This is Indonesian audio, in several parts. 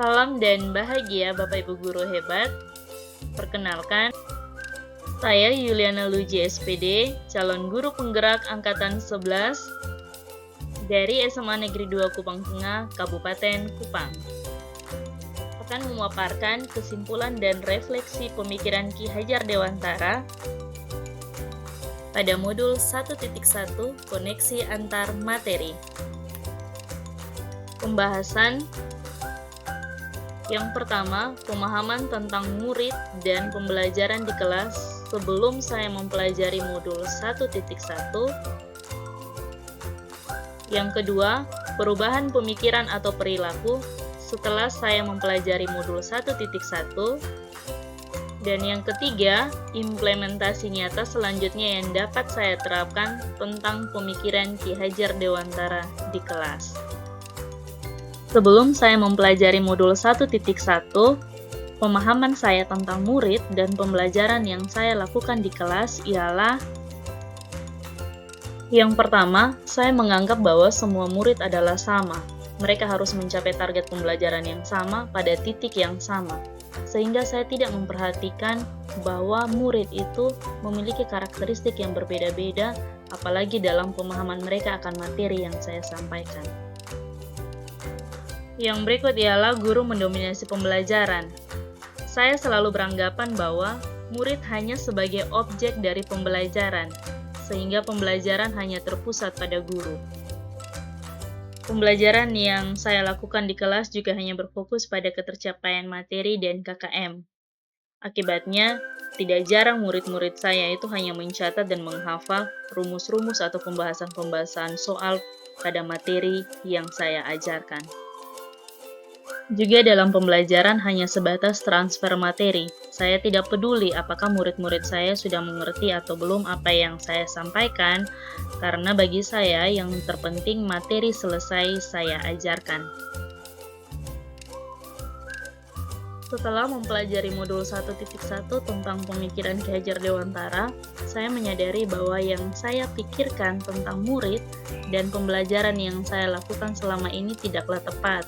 Salam dan bahagia Bapak Ibu Guru hebat. Perkenalkan, saya Yuliana Luji SPD, calon guru penggerak Angkatan 11 dari SMA Negeri 2 Kupang Tengah, Kabupaten Kupang. Akan memaparkan kesimpulan dan refleksi pemikiran Ki Hajar Dewantara pada modul 1.1 koneksi antar materi. Pembahasan yang pertama, pemahaman tentang murid dan pembelajaran di kelas sebelum saya mempelajari modul 1.1. Yang kedua, perubahan pemikiran atau perilaku setelah saya mempelajari modul 1.1. Dan yang ketiga, implementasi nyata selanjutnya yang dapat saya terapkan tentang pemikiran Ki Hajar Dewantara di kelas. Sebelum saya mempelajari modul 1.1, pemahaman saya tentang murid dan pembelajaran yang saya lakukan di kelas ialah: yang pertama, saya menganggap bahwa semua murid adalah sama. Mereka harus mencapai target pembelajaran yang sama pada titik yang sama, sehingga saya tidak memperhatikan bahwa murid itu memiliki karakteristik yang berbeda-beda, apalagi dalam pemahaman mereka akan materi yang saya sampaikan. Yang berikut ialah guru mendominasi pembelajaran. Saya selalu beranggapan bahwa murid hanya sebagai objek dari pembelajaran, sehingga pembelajaran hanya terpusat pada guru. Pembelajaran yang saya lakukan di kelas juga hanya berfokus pada ketercapaian materi dan KKM. Akibatnya, tidak jarang murid-murid saya itu hanya mencatat dan menghafal rumus-rumus atau pembahasan-pembahasan soal pada materi yang saya ajarkan. Juga dalam pembelajaran hanya sebatas transfer materi. Saya tidak peduli apakah murid-murid saya sudah mengerti atau belum apa yang saya sampaikan, karena bagi saya yang terpenting materi selesai saya ajarkan. Setelah mempelajari modul 1.1 tentang pemikiran Ki Hajar Dewantara, saya menyadari bahwa yang saya pikirkan tentang murid dan pembelajaran yang saya lakukan selama ini tidaklah tepat.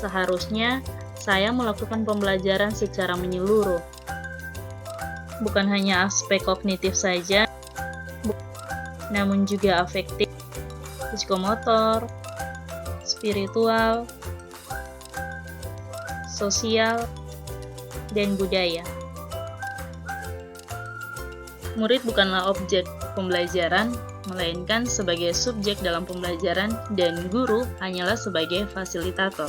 Seharusnya saya melakukan pembelajaran secara menyeluruh, bukan hanya aspek kognitif saja, namun juga afektif, psikomotor, spiritual, sosial, dan budaya. Murid bukanlah objek pembelajaran, melainkan sebagai subjek dalam pembelajaran, dan guru hanyalah sebagai fasilitator.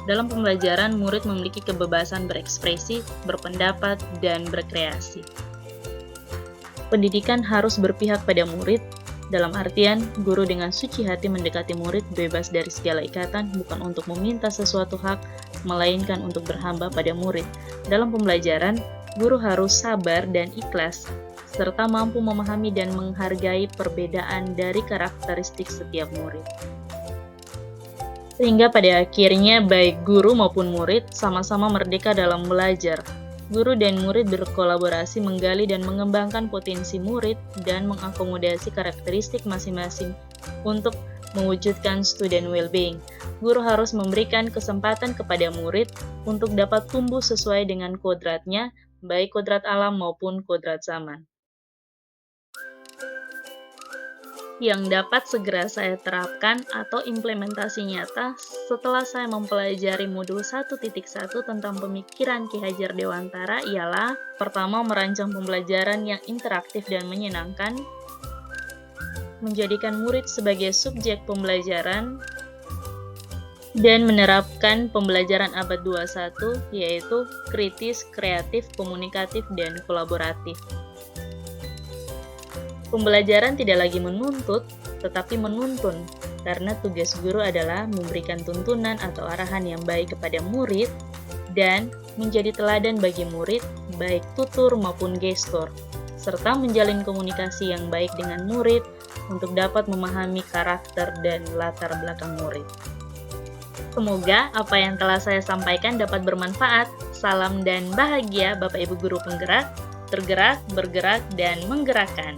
Dalam pembelajaran, murid memiliki kebebasan berekspresi, berpendapat, dan berkreasi. Pendidikan harus berpihak pada murid, dalam artian guru dengan suci hati mendekati murid bebas dari segala ikatan, bukan untuk meminta sesuatu hak, melainkan untuk berhamba pada murid. Dalam pembelajaran, guru harus sabar dan ikhlas, serta mampu memahami dan menghargai perbedaan dari karakteristik setiap murid. Sehingga pada akhirnya baik guru maupun murid sama-sama merdeka dalam belajar. Guru dan murid berkolaborasi menggali dan mengembangkan potensi murid dan mengakomodasi karakteristik masing-masing untuk mewujudkan student well-being. Guru harus memberikan kesempatan kepada murid untuk dapat tumbuh sesuai dengan kodratnya, baik kodrat alam maupun kodrat zaman. Yang dapat segera saya terapkan atau implementasi nyata setelah saya mempelajari modul 1.1 tentang pemikiran Ki Hajar Dewantara ialah: pertama, merancang pembelajaran yang interaktif dan menyenangkan, menjadikan murid sebagai subjek pembelajaran, dan menerapkan pembelajaran abad 21 yaitu kritis, kreatif, komunikatif, dan kolaboratif. Pembelajaran tidak lagi menuntut, tetapi menuntun, karena tugas guru adalah memberikan tuntunan atau arahan yang baik kepada murid dan menjadi teladan bagi murid, baik tutur maupun gestur, serta menjalin komunikasi yang baik dengan murid untuk dapat memahami karakter dan latar belakang murid. Semoga apa yang telah saya sampaikan dapat bermanfaat. Salam dan bahagia Bapak Ibu Guru penggerak, tergerak, bergerak, dan menggerakkan.